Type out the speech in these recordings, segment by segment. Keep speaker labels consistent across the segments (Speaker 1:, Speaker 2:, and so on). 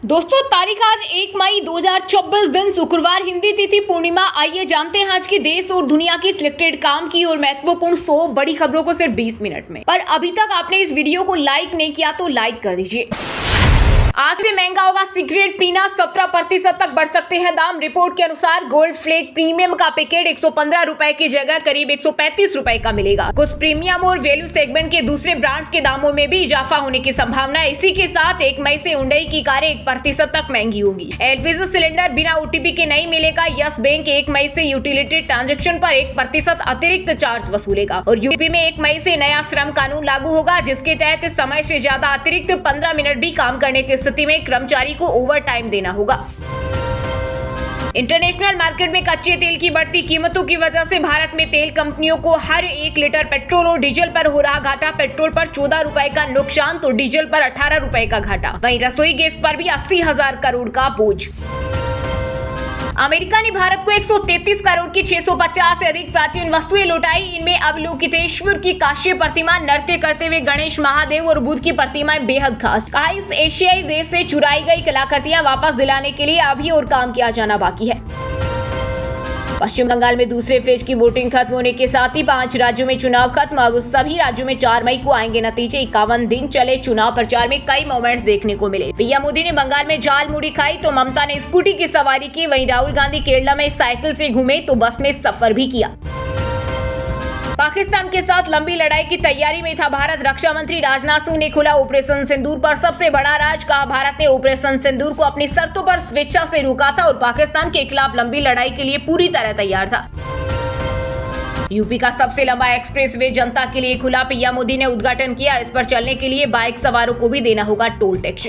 Speaker 1: दोस्तों तारीख आज 1 मई 2026 दिन शुक्रवार हिंदी तिथि पूर्णिमा। आइए जानते हैं आज की देश और दुनिया की सिलेक्टेड काम की और महत्वपूर्ण 100 बड़ी खबरों को सिर्फ 20 मिनट में। पर अभी तक आपने इस वीडियो को लाइक नहीं किया तो लाइक कर दीजिए। आज से महंगा होगा सिगरेट पीना, 17% तक बढ़ सकते हैं दाम। रिपोर्ट के अनुसार गोल्ड फ्लेक प्रीमियम का पैकेट 115 रुपए की जगह करीब 135 रुपए का मिलेगा। कुछ प्रीमियम और वैल्यू सेगमेंट के दूसरे ब्रांड्स के दामों में भी इजाफा होने की संभावना है। इसी के साथ 1 मई से हुंडई की कारें 1% तक महंगी होगी। एलपीजी सिलेंडर बिना ओटीपी के नहीं मिलेगा। यस बैंक 1 मई से यूटिलिटी ट्रांजेक्शन पर 1% अतिरिक्त चार्ज वसूलेगा। और यूपी में 1 मई से नया श्रम कानून लागू होगा, जिसके तहत समय से ज्यादा अतिरिक्त 15 मिनट भी काम करने की स्थिति में कर्मचारी को ओवर टाइम देना होगा। इंटरनेशनल मार्केट में कच्चे तेल की बढ़ती कीमतों की वजह से भारत में तेल कंपनियों को हर 1 लीटर पेट्रोल और डीजल पर हो रहा घाटा। पेट्रोल पर 14 रुपए का नुकसान तो डीजल पर 18 रुपए का घाटा। वहीं रसोई गैस पर भी 80,000 करोड़ का बोझ। अमेरिका ने भारत को 133 करोड़ की 650 से अधिक प्राचीन वस्तुएं लौटाई। इनमें अवलोकितेश्वर की कांस्य प्रतिमा, नृत्य करते हुए गणेश, महादेव और बुद्ध की प्रतिमाएं बेहद खास। कहा, इस एशियाई देश से चुराई गई कलाकृतियां वापस दिलाने के लिए अभी और काम किया जाना बाकी है। पश्चिम बंगाल में दूसरे फेज की वोटिंग खत्म होने के साथ ही 5 राज्यों में चुनाव खत्म। अब सभी राज्यों में 4 मई को आएंगे नतीजे। 51 दिन चले चुनाव प्रचार में कई मोमेंट्स देखने को मिले। पीएम मोदी ने बंगाल में जाल मुड़ी खाई तो ममता ने स्कूटी की सवारी की। वहीं राहुल गांधी केरला में साइकिल से घूमे तो बस में सफर भी किया। पाकिस्तान के साथ लंबी लड़ाई की तैयारी में था भारत। रक्षा मंत्री राजनाथ सिंह ने खुला ऑपरेशन सिंदूर पर सबसे बड़ा राज। कहा, भारत ने ऑपरेशन सिंदूर को अपनी शर्तों पर स्वेच्छा से रोका था और पाकिस्तान के खिलाफ लंबी लड़ाई के लिए पूरी तरह तैयार था। यूपी का सबसे लंबा एक्सप्रेसवे जनता के लिए खुला। पीएम मोदी ने उद्घाटन किया। इस पर चलने के लिए बाइक सवारों को भी देना होगा टोल टैक्स।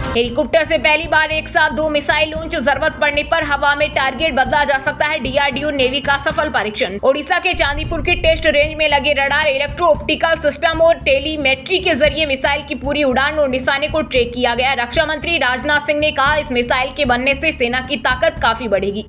Speaker 1: हेलीकॉप्टर से पहली बार एक साथ 2 मिसाइल लॉन्च, जरूरत पड़ने पर हवा में टारगेट बदला जा सकता है। डीआरडीओ नेवी का सफल परीक्षण। ओडिशा के चांदीपुर की टेस्ट रेंज में लगे रडार, इलेक्ट्रो ऑप्टिकल सिस्टम और टेलीमेट्री के जरिए मिसाइल की पूरी उड़ान और निशाने को ट्रैक किया गया। रक्षा मंत्री राजनाथ सिंह ने कहा, इस मिसाइल के बनने से सेना की ताकत काफी बढ़ेगी।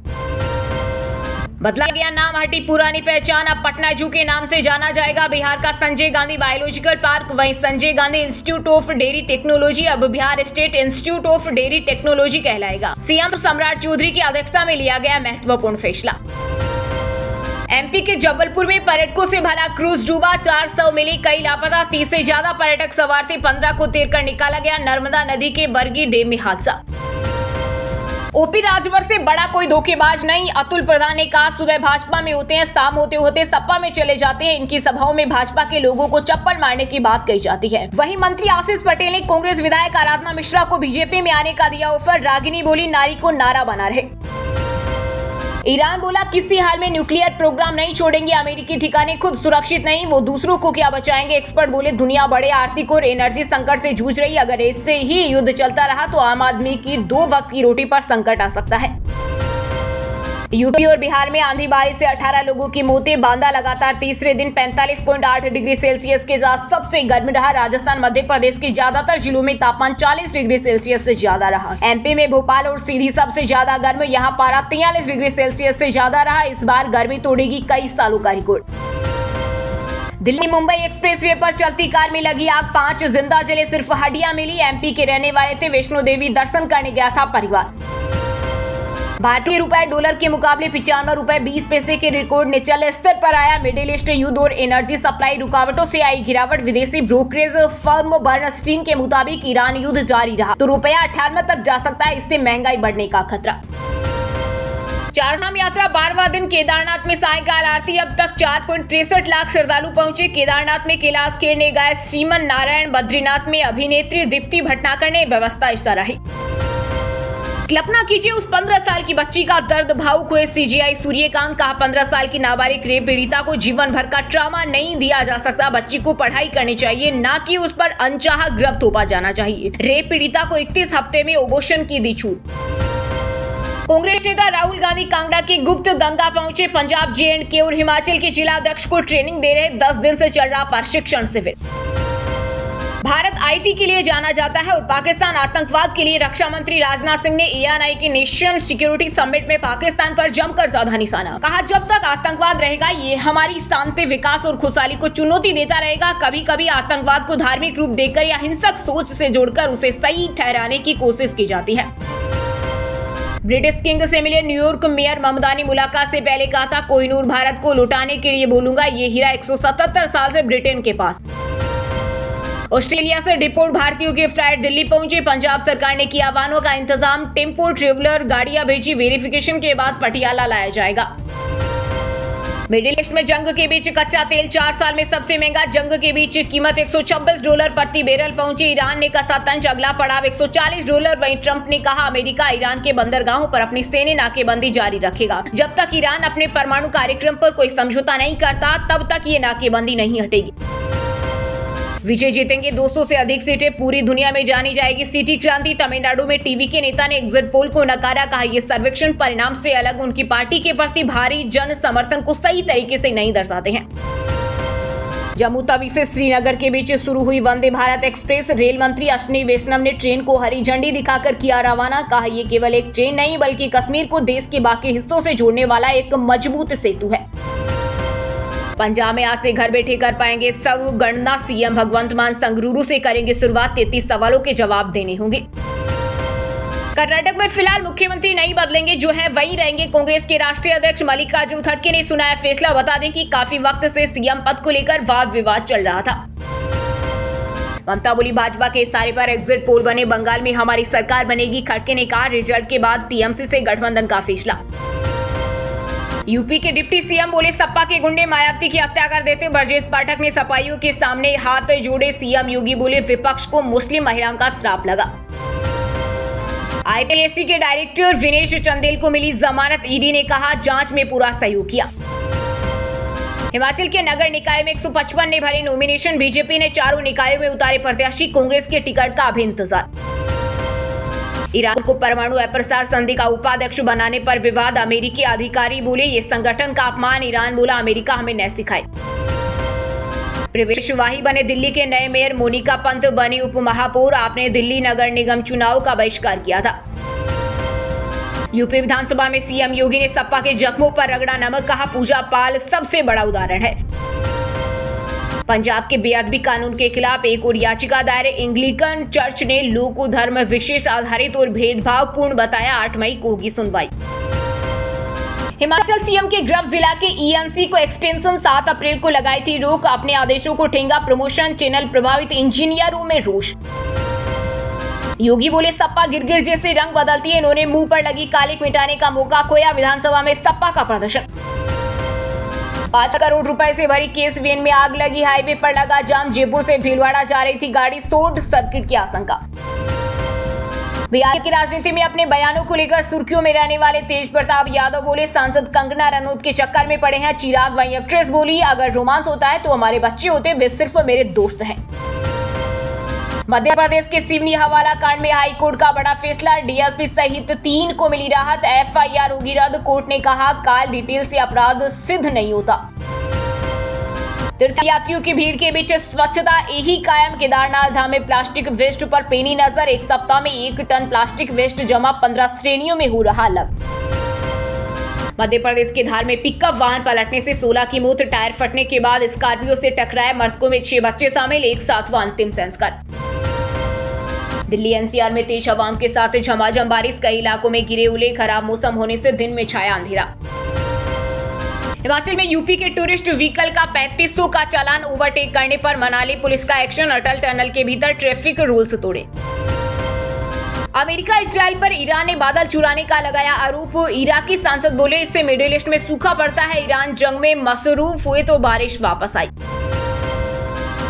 Speaker 1: बदला गया नाम, हटी पुरानी पहचान। अब पटना जू के नाम से जाना जाएगा बिहार का संजय गांधी बायोलॉजिकल पार्क। वहीं Sanjay Gandhi institute of dairy technology अब Bihar state institute of dairy technology कहलाएगा। सीएम सम्राट चौधरी की अध्यक्षता में लिया गया महत्वपूर्ण फैसला। एमपी के जबलपुर में पर्यटकों से भरा क्रूज डूबा, 400 मिली कई लापता। 30 से ज्यादा पर्यटक सवार थे, 15 को तैरकर निकाला गया। नर्मदा नदी के बरगी डैम में हादसा। ओपी राजभर से बड़ा कोई धोखेबाज नहीं, अतुल प्रधान ने कहा। सुबह भाजपा में होते हैं, शाम होते होते सपा में चले जाते हैं। इनकी सभाओं में भाजपा के लोगों को चप्पल मारने की बात कही जाती है। वहीं मंत्री आशीष पटेल ने कांग्रेस विधायक आराधना मिश्रा को बीजेपी में आने का दिया ऑफर। रागिनी बोली, नारी को नारा बना रहे। ईरान बोला, किसी हाल में न्यूक्लियर प्रोग्राम नहीं छोड़ेंगे। अमेरिकी ठिकाने खुद सुरक्षित नहीं, वो दूसरों को क्या बचाएंगे। एक्सपर्ट बोले, दुनिया बड़े आर्थिक और एनर्जी संकट से जूझ रही है। अगर इससे ही युद्ध चलता रहा तो आम आदमी की 2 वक्त की रोटी पर संकट आ सकता है। यूपी और बिहार में आंधी बारिश से 18 लोगों की मौतें। बांदा लगातार तीसरे दिन 45.8 डिग्री सेल्सियस के साथ सबसे गर्म रहा। राजस्थान मध्य प्रदेश के ज्यादातर जिलों में तापमान 40 डिग्री सेल्सियस से ज्यादा रहा। एमपी में भोपाल और सीधी सबसे ज्यादा गर्म, यहाँ पारा 43 डिग्री सेल्सियस से ज्यादा रहा। इस बार गर्मी तोड़ेगी कई सालों का रिकॉर्ड। दिल्ली मुंबई एक्सप्रेसवे पर चलती कार में लगी आग, 5 जिंदा जले, सिर्फ हड्डियां मिली। एमपी के रहने वाले थे, वैष्णो देवी दर्शन करने गया था परिवार। भारतीय रुपए डॉलर के मुकाबले 95 रुपए 20 पैसे के रिकॉर्ड निचले स्तर पर आया। मिडिल ईस्ट युद्ध और एनर्जी सप्लाई रुकावटों से आई गिरावट। विदेशी ब्रोकरेज फर्म बर्नस्टीन के मुताबिक ईरान युद्ध जारी रहा तो रुपया 98 तक जा सकता है। इससे महंगाई बढ़ने का खतरा। चारधाम यात्रा 12वां दिन केदारनाथ में सायंकाल आरती। अब तक 4.63 लाख श्रद्धालु पहुंचे। केदारनाथ में कैलाश खेर ने गाया श्रीमन नारायण। बद्रीनाथ में अभिनेत्री दीप्ति भटनागर ने व्यवस्था सराही। कल्पना कीजिए, उस 15 साल की बच्ची का दर्द। भावुक हुए सीजीआई सूर्यकांत। कहा, 15 साल की नाबालिग रेप पीड़िता को जीवन भर का ट्रॉमा नहीं दिया जा सकता। बच्ची को पढ़ाई करनी चाहिए, ना कि उस पर अनचाहा गर्भ थोपा जाना चाहिए। रेप पीड़िता को 31 हफ्ते में अबॉर्शन की दी छूट। कांग्रेस नेता राहुल गांधी कांगड़ा के गुप्त गंगा पहुंचे। पंजाब, जे&के और हिमाचल के जिला अध्यक्ष को ट्रेनिंग दे रहे। 10 दिन से चल रहा प्रशिक्षण शिविर। भारत आईटी के लिए जाना जाता है और पाकिस्तान आतंकवाद के लिए। रक्षा मंत्री राजनाथ सिंह ने ANI के नेशन सिक्योरिटी समिट में पाकिस्तान पर जमकर साधा निशाना। कहा, जब तक आतंकवाद रहेगा ये हमारी शांति, विकास और खुशहाली को चुनौती देता रहेगा। कभी कभी आतंकवाद को धार्मिक रूप देकर या हिंसक सोच से जोड़कर उसे सही ठहराने की कोशिश की जाती है। ब्रिटिश किंग से मिले न्यूयॉर्क मेयर ममता ने मुलाकात से पहले कहा था, कोहिनूर भारत को लौटाने के लिए बोलूंगा। ये हीरा 177 साल से ब्रिटेन के पास। ऑस्ट्रेलिया से डिपोर्ट भारतीयों के फ्लाइट दिल्ली पहुंचे। पंजाब सरकार ने किया वाहनों का इंतजाम। टेम्पो ट्रेवलर गाड़ियां भेजी। वेरिफिकेशन के बाद पटियाला लाया जाएगा। मिडिल ईस्ट में जंग के बीच कच्चा तेल 4 साल में सबसे महंगा। जंग के बीच कीमत $126 प्रति बैरल पहुंची। ईरान ने कसा तंज, अगला पड़ाव $140। वहीं ट्रंप ने कहा, अमेरिका ईरान के बंदरगाहों पर अपनी सैन्य नाकेबंदी जारी रखेगा। जब तक ईरान अपने परमाणु कार्यक्रम पर कोई समझौता नहीं करता तब तक ये नाकेबंदी नहीं हटेगी। विजय जीतेंगे 200 से अधिक सीटें, पूरी दुनिया में जानी जाएगी सिटी क्रांति। तमिलनाडु में टीवी के नेता ने एग्जिट पोल को नकारा। कहा, ये सर्वेक्षण परिणाम से अलग उनकी पार्टी के प्रति भारी जन समर्थन को सही तरीके से नहीं दर्शाते हैं। जम्मू तवी से श्रीनगर के बीच शुरू हुई वंदे भारत एक्सप्रेस। रेल मंत्री अश्विनी वैष्णव ने ट्रेन को हरी झंडी दिखाकर किया रवाना। कहा, ये केवल एक ट्रेन नहीं बल्कि कश्मीर को देश के बाकी हिस्सों से जोड़ने वाला एक मजबूत सेतु है। पंजाब में आज से घर बैठे कर पाएंगे सब गणना। सीएम भगवंत मान संगरूर से करेंगे शुरुआत। 33 सवालों के जवाब देने होंगे। कर्नाटक में फिलहाल मुख्यमंत्री नहीं बदलेंगे, जो है वही रहेंगे। कांग्रेस के राष्ट्रीय अध्यक्ष मल्लिकार्जुन खड़गे ने सुनाया फैसला। बता दें कि काफी वक्त से सीएम पद को लेकर वाद विवाद चल रहा था। ममता बोली, भाजपा के इशारे पर एग्जिट पोल बने। बंगाल में हमारी सरकार बनेगी। खड़गे ने कहा, रिजल्ट के बाद टीएमसी से गठबंधन का फैसला। यूपी के डिप्टी सीएम बोले, सपा के गुंडे मायावती की हत्या कर देते। ब्रजेश पाठक ने सपाइयों के सामने हाथ जोड़े। सीएम योगी बोले, विपक्ष को मुस्लिम महिलाओं का श्राप लगा। ITAC के डायरेक्टर विनेश चंदेल को मिली जमानत। ईडी ने कहा, जांच में पूरा सहयोग किया। हिमाचल के नगर निकाय में 155 ने भरे नॉमिनेशन। बीजेपी ने चारों निकायों में उतारे प्रत्याशी। कांग्रेस के टिकट का अभी इंतजार। ईरान को परमाणु अप्रसार संधि का उपाध्यक्ष बनाने पर विवाद। अमेरिकी अधिकारी बोले, ये संगठन का अपमान। ईरान बोला, अमेरिका हमें न सिखाए। प्रवेश वाही बने दिल्ली के नए मेयर। मोनिका पंत बनी उप महापौर। आपने दिल्ली नगर निगम चुनाव का बहिष्कार किया था। यूपी विधानसभा में सीएम योगी ने सपा के जख्मों पर रगड़ा नमक। कहा, पूजा पाल सबसे बड़ा उदाहरण है। पंजाब के बेअदबी कानून के खिलाफ एक और याचिका दायर। एंग्लिकन चर्च ने लोक धर्म विशेष आधारित और भेदभावपूर्ण बताया। 8 मई को होगी सुनवाई। हिमाचल सीएम के गृह जिला के ENC को एक्सटेंशन 7 अप्रैल को लगाई थी रोक। अपने आदेशों को ठेंगा। प्रमोशन चैनल प्रभावित इंजीनियरों में रोष। योगी बोले, सपा गिरगिट जैसे रंग बदलती है। इन्होंने मुंह पर लगी कालिक मिटाने का मौका खोया। विधानसभा में सपा का प्रदर्शन। 5 करोड़ रुपए से भरी केस वैन में आग लगी। हाईवे पर लगा जाम। जयपुर से भीलवाड़ा जा रही थी गाड़ी। शॉर्ट सर्किट की आशंका। बिहार की राजनीति में अपने बयानों को लेकर सुर्खियों में रहने वाले तेज प्रताप यादव बोले, सांसद कंगना रनौत के चक्कर में पड़े हैं चिराग। वहीं एक्ट्रेस बोली, अगर रोमांस होता है तो हमारे बच्चे होते, वे सिर्फ मेरे दोस्त हैं। मध्य प्रदेश के सिवनी हवाला कांड में हाई कोर्ट का बड़ा फैसला। डीएसपी सहित 3 को मिली राहत। FIR होगी रद्द। कोर्ट ने कहा, कॉल डिटेल से अपराध सिद्ध नहीं होता। तीर्थयात्रियों की भीड़ के बीच स्वच्छता यही कायम। केदारनाथ धाम में प्लास्टिक वेस्ट पर पेनी नजर। एक सप्ताह में 1 टन प्लास्टिक वेस्ट जमा। 15 श्रेणियों में हो रहा अलग। मध्य प्रदेश के धार में पिकअप वाहन पलटने से 16 की मौत। टायर फटने के बाद स्कॉर्पियो से टकराए। मृतकों में 6 बच्चे शामिल। एक साथ हुआ अंतिम संस्कार। दिल्ली NCR में तेज हवाओं के साथ झमाझम बारिश। कई इलाकों में गिरे ओले। खराब मौसम होने से दिन में छाया अंधेरा। हिमाचल में यूपी के टूरिस्ट व्हीकल का 3500 का चालान। ओवरटेक करने पर मनाली पुलिस का एक्शन। अटल टनल के भीतर ट्रैफिक रूल्स तोड़े। अमेरिका इजराइल पर ईरान ने बादल चुराने का लगाया आरोप। इराकी सांसद बोले, इससे मिडिल ईस्ट में सूखा पड़ता है। ईरान जंग में मसरूफ हुए तो बारिश वापस आई।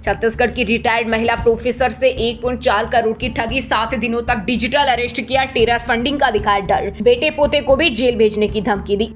Speaker 1: छत्तीसगढ़ की रिटायर्ड महिला प्रोफेसर से 1.4 करोड़ की ठगी। 7 दिनों तक डिजिटल अरेस्ट किया। टेरर फंडिंग का दिखाया डर। बेटे पोते को भी जेल भेजने की धमकी दी।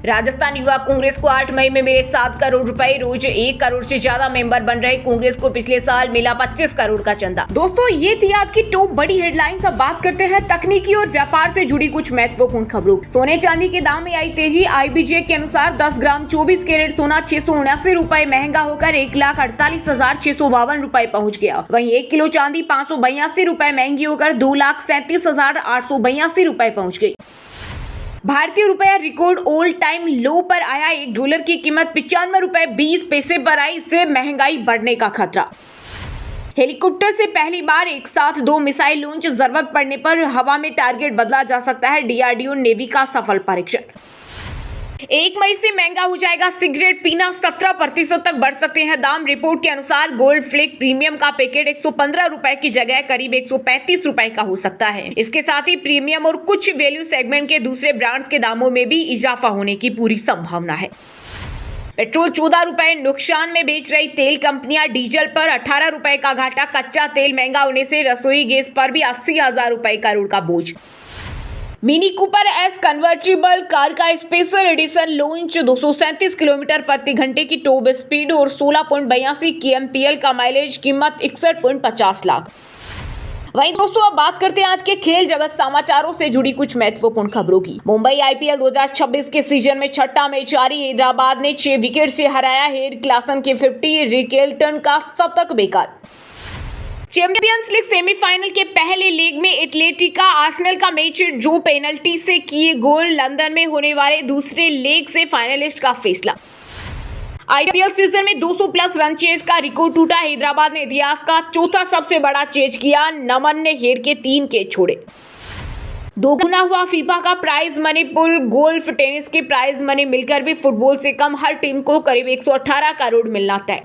Speaker 1: राजस्थान युवा कांग्रेस को 8 मई में मिले 7 करोड़ रुपए, रोज 1 करोड़ से ज्यादा मेंबर बन रहे कांग्रेस को पिछले साल मिला 25 करोड़ का चंदा। दोस्तों, ये थी आज की टॉप बड़ी हेडलाइंस। अब बात करते हैं तकनीकी और व्यापार से जुड़ी कुछ महत्वपूर्ण खबरों। सोने चांदी के दाम में आई तेजी। IBJ के अनुसार 10 ग्राम 24 कैरेट सोना 679 रुपए महंगा होकर 1,48,652 रुपए पहुंच गया। वहीं 1 किलो चांदी 582 रुपए महंगी होकर 2,37,882 रुपए पहुंच गई। भारतीय रुपया रिकॉर्ड ऑल टाइम लो पर आया। $1 की कीमत 95 रुपए 20 पैसे पर आई। इससे महंगाई बढ़ने का खतरा। हेलीकॉप्टर से पहली बार एक साथ 2 मिसाइल लॉन्च, जरूरत पड़ने पर हवा में टारगेट बदला जा सकता है। DRDO नेवी का सफल परीक्षण। 1 मई से महंगा हो जाएगा सिगरेट पीना, 17% तक बढ़ सकते हैं दाम। रिपोर्ट के अनुसार गोल्ड फ्लेक प्रीमियम का पैकेट 115 रुपए की जगह करीब 135 रुपए का हो सकता है। इसके साथ ही प्रीमियम और कुछ वैल्यू सेगमेंट के दूसरे ब्रांड्स के दामों में भी इजाफा होने की पूरी संभावना है। पेट्रोल 14 रुपए नुकसान में बेच रही तेल कंपनियां, डीजल पर 18 रुपए का घाटा। कच्चा तेल महंगा होने से रसोई गैस पर भी 80,000 रुपए करोड़ का बोझ। Mini Cooper S convertible car का स्पेशल एडिशन लॉन्च। 237 किलोमीटर प्रति घंटे की टॉप स्पीड और 16.82 kmpl का माइलेज, कीमत 61.50 लाख। वहीं दोस्तों, अब बात करते हैं आज के खेल जगत समाचारों से जुड़ी कुछ महत्वपूर्ण खबरों की। मुंबई IPL 2026 के सीजन में छठा मैच जारी। हैदराबाद ने 6 विकेट से हराया। हेड क्लासन के 50, रिकेल्टन का शतक बेकार। चैंपियंस लीग सेमीफाइनल के पहले लेग में एटलेटिका आर्सेनल का मैच जो पेनल्टी से किए गोल। लंदन में होने वाले दूसरे लेग से फाइनलिस्ट का फैसला। IPL सीजन में 200 प्लस रन चेज का रिकॉर्ड टूटा। हैदराबाद ने इतिहास का चौथा सबसे बड़ा चेज किया। नमन ने हेड के 3 कैच छोड़े। दोगुना हुआ फीफा का prize money pool. Golf, tennis के प्राइज मनी मिलकर भी फुटबॉल से कम। हर टीम को करीब 118 करोड़ मिलना तय।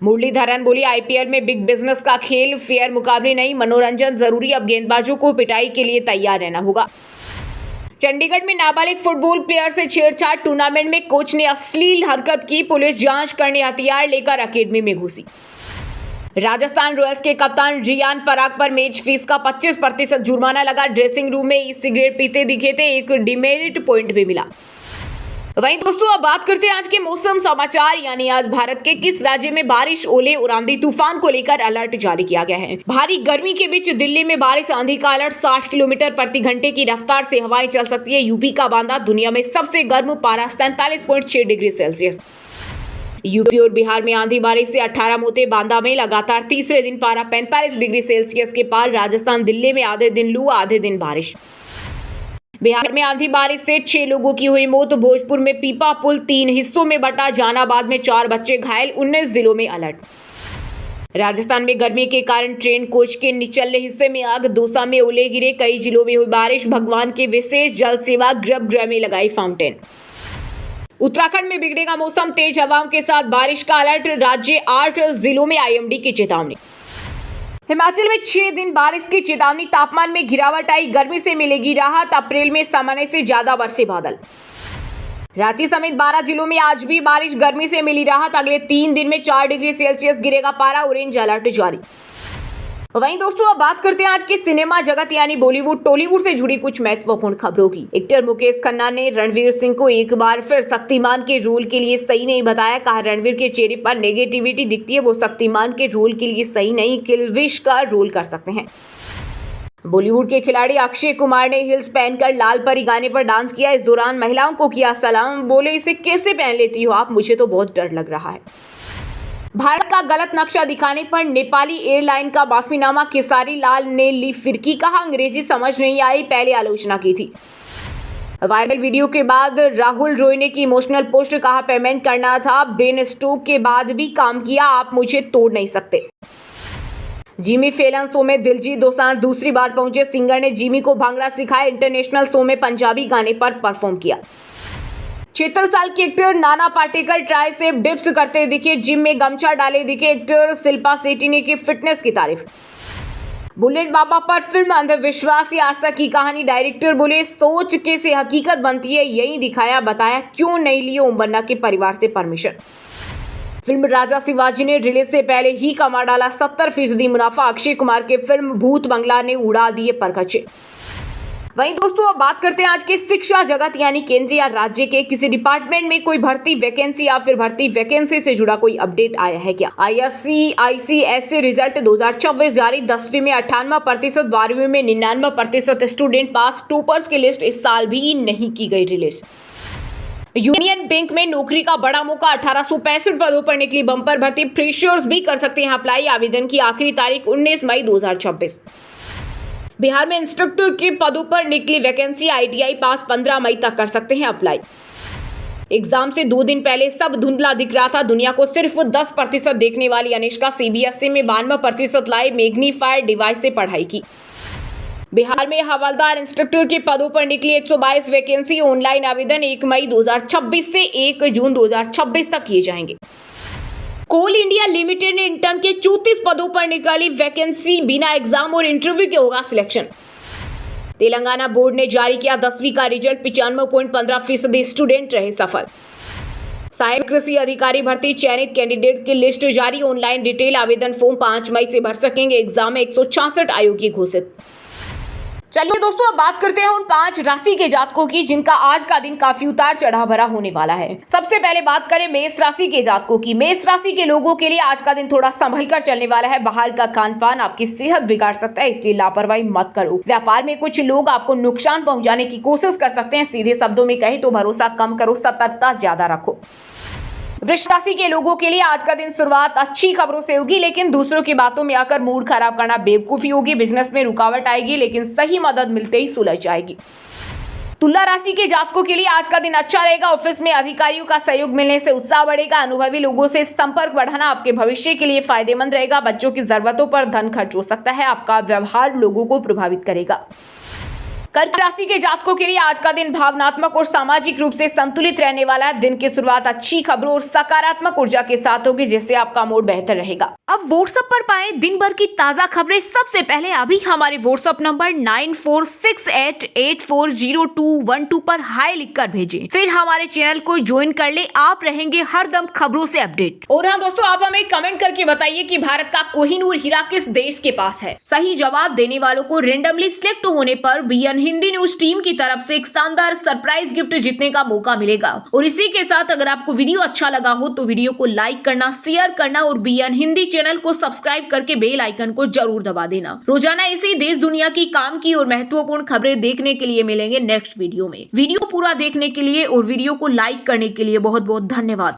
Speaker 1: मुरलीधरन बोली, IPL में बिग बिजनेस का खेल, फेयर मुकाबले नहीं, मनोरंजन जरूरी। अब गेंदबाजों को पिटाई के लिए तैयार रहना होगा। चंडीगढ़ में नाबालिग फुटबॉल प्लेयर से छेड़छाड़। टूर्नामेंट में कोच ने अश्लील हरकत की। पुलिस जांच करने हथियार लेकर अकेडमी में घुसी। राजस्थान रॉयल्स के कप्तान रियान पराग पर मैच फीस का 25% जुर्माना लगा। ड्रेसिंग रूम में सिगरेट पीते दिखे थे, एक डिमेरिट पॉइंट भी मिला। वहीं दोस्तों, अब बात करते हैं आज के मौसम समाचार। यानी आज भारत के किस राज्य में बारिश, ओले और आंधी तूफान को लेकर अलर्ट जारी किया गया है। भारी गर्मी के बीच दिल्ली में बारिश, आंधी का अलर्ट। 60 किलोमीटर प्रति घंटे की रफ्तार से हवाएं चल सकती है। यूपी का बांदा दुनिया में सबसे गर्म पारा 47.6 डिग्री सेल्सियस। यूपी और बिहार में आंधी बारिश से 18 मौतें। बांदा में लगातार तीसरे दिन पारा 45 डिग्री सेल्सियस के पार। राजस्थान, दिल्ली में आधे दिन लू, आधे दिन बारिश। बिहार में आंधी बारिश से 6 लोगों की हुई मौत। भोजपुर में पीपा पुल 3 हिस्सों में बटा। जहानाबाद में 4 बच्चे घायल। 19 जिलों में अलर्ट। राजस्थान में गर्मी के कारण ट्रेन कोच के निचले हिस्से में आग। दौसा में ओले गिरे। कई जिलों में हुई बारिश। भगवान के विशेष जल सेवा गर्भगृह में लगाई फाउंटेन। उत्तराखंड में बिगड़ेगा मौसम, तेज हवाओं के साथ बारिश का अलर्ट। राज्य 8 जिलों में IMD की चेतावनी। हिमाचल में 6 दिन बारिश की चेतावनी। तापमान में गिरावट आई, गर्मी से मिलेगी राहत। अप्रैल में सामान्य से ज्यादा बरसे बादल। रांची समेत 12 जिलों में आज भी बारिश, गर्मी से मिली राहत। अगले 3 दिन में 4 डिग्री सेल्सियस गिरेगा पारा। ऑरेंज अलर्ट जारी। वहीं दोस्तों, अब बात करते हैं आज के सिनेमा जगत यानी बॉलीवुड टॉलीवुड से जुड़ी कुछ महत्वपूर्ण खबरों की। एक्टर मुकेश खन्ना ने रणवीर सिंह को एक बार फिर शक्तिमान के रोल के लिए सही नहीं बताया। कहा, रणवीर के चेहरे पर नेगेटिविटी दिखती है, वो शक्तिमान के रोल के लिए सही नहीं, किलविश का रोल कर सकते हैं। बॉलीवुड के खिलाड़ी अक्षय कुमार ने हिल्स पहनकर लाल परी गाने पर डांस किया। इस दौरान महिलाओं को किया सलाम। बोले, इसे कैसे पहन लेती हो आप, मुझे तो बहुत डर लग रहा है। भारत का गलत नक्शा दिखाने पर नेपाली एयरलाइन का माफीनामा। खेसारी लाल ने ली फिरकी। कहा, अंग्रेजी समझ नहीं आई, पहले आलोचना की थी। वायरल वीडियो के बाद राहुल रॉय ने की इमोशनल पोस्ट। कहा, पेमेंट करना था, ब्रेन स्ट्रोक के बाद भी काम किया, आप मुझे तोड़ नहीं सकते। जिमी फैलन शो में दिलजीत दोसांझ दूसरी बार पहुंचे। सिंगर ने जिमी को भांगड़ा सिखाया। इंटरनेशनल शो में पंजाबी गाने पर परफॉर्म किया। 76 साल के actor Nana Patekar tricep dips करते दिखे। जिम में गमछा डाले दिखे। एक्टर शिल्पा शेट्टी ने की फिटनेस की तारीफ। बुलेट बाबा पर फिल्म अंधविश्वास या आशा की कहानी। डायरेक्टर बोले, सोच के से हकीकत बनती है, यही दिखाया, बताया क्यों नहीं लिए ओम बन्ना के परिवार से परमिशन। फिल्म राजा शिवाजी ने रिलीज से पहले ही कमा डाला 70% मुनाफा। अक्षय कुमार के फिल्म भूत बंगला ने उड़ा दिए परखचे। वहीं दोस्तों अब बात करते हैं आज के शिक्षा जगत यानी केंद्र या राज्य के किसी डिपार्टमेंट में कोई भर्ती वैकेंसी या फिर भर्ती वैकेंसी से जुड़ा कोई अपडेट आया है क्या। ISC रिजल्ट 2026 जारी। 10वीं में 98%, 12वीं में 99% स्टूडेंट पास। टॉपर्स की लिस्ट इस साल भी नहीं की गई रिलीज। यूनियन बैंक में नौकरी का बड़ा मौका। 1865 पदों पर निकली बम्पर भर्ती। फ्रेशर्स भी कर सकते हैं अप्लाई। आवेदन की आखिरी तारीख 19 मई 2026। बिहार में इंस्ट्रक्टर के पदों पर निकली वैकेंसी। ITI पास 15 मई तक कर सकते हैं अप्लाई। एग्जाम से 2 दिन पहले सब धुंधला दिख रहा था। दुनिया को सिर्फ 10% देखने वाली अनिष्का CBSE में 92% लाई मैग्नीफायर डिवाइस से पढ़ाई की। बिहार में हवलदार इंस्ट्रक्टर के पदों पर निकली 122 वैकेंसी। ऑनलाइन आवेदन 1 मई 2026 से 1 जून 2026 तक किए जाएंगे। कोल इंडिया लिमिटेड ने इंटर्न के 34 पदों पर निकाली वैकेंसी। बिना एग्जाम और इंटरव्यू के होगा सिलेक्शन। तेलंगाना बोर्ड ने जारी किया 10वीं का रिजल्ट। 95.15% स्टूडेंट रहे सफल। सहायक कृषि अधिकारी भर्ती चयनित कैंडिडेट की लिस्ट जारी। ऑनलाइन डिटेल आवेदन फॉर्म 5 मई से भर सकेंगे। एग्जाम में 166 आयोगी घोषित। चलिए दोस्तों अब बात करते हैं उन 5 राशि के जातकों की जिनका आज का दिन काफी उतार चढ़ाव भरा होने वाला है। सबसे पहले बात करें मेष राशि के जातकों की। मेष राशि के लोगों के लिए आज का दिन थोड़ा संभल कर चलने वाला है। बाहर का खान पान आपकी सेहत बिगाड़ सकता है, इसलिए लापरवाही मत करो। व्यापार में कुछ लोग आपको नुकसान पहुंचाने की कोशिश कर सकते हैं। सीधे शब्दों में कहें तो भरोसा कम करो, सतर्कता ज्यादा रखो। वृष राशि के लोगों के लिए आज का दिन शुरुआत अच्छी खबरों से होगी, लेकिन दूसरों की बातों में आकर मूड खराब करना बेवकूफी होगी। बिजनेस में रुकावट आएगी, लेकिन सही मदद मिलते ही सुलझ जाएगी। तुला राशि के जातकों के लिए आज का दिन अच्छा रहेगा। ऑफिस में अधिकारियों का सहयोग मिलने से उत्साह बढ़ेगा। अनुभवी लोगों से संपर्क बढ़ाना आपके भविष्य के लिए फायदेमंद रहेगा। बच्चों की जरूरतों पर धन खर्च हो सकता है। आपका व्यवहार लोगों को प्रभावित करेगा। कर्क राशि के जातकों के लिए आज का दिन भावनात्मक और सामाजिक रूप से संतुलित रहने वाला है। दिन की शुरुआत अच्छी खबरों और सकारात्मक ऊर्जा के साथ होगी, जिससे आपका मूड बेहतर रहेगा। अब व्हाट्सएप पर पाए दिन भर की ताजा खबरें सबसे पहले अभी हमारे व्हाट्सएप नंबर 9468840212 पर हाय लिखकर भेजें। फिर हमारे चैनल को ज्वाइन कर ले। आप रहेंगे हरदम खबरों से अपडेट। और हाँ दोस्तों, आप हमें कमेंट करके बताइए कि भारत का कोहिनूर हीरा किस देश के पास है। सही जवाब देने वालों को रेंडमली सिलेक्ट होने पर BN हिंदी न्यूज टीम की तरफ से एक शानदार सरप्राइज गिफ्ट जीतने का मौका मिलेगा। और इसी के साथ अगर आपको वीडियो अच्छा लगा हो तो वीडियो को लाइक करना, शेयर करना और BN हिंदी चैनल को सब्सक्राइब करके बेल आइकन को जरूर दबा देना। रोजाना इसी देश दुनिया की काम की और महत्वपूर्ण खबरें देखने के लिए मिलेंगे नेक्स्ट वीडियो में। वीडियो पूरा देखने के लिए और वीडियो को लाइक करने के लिए बहुत बहुत धन्यवाद।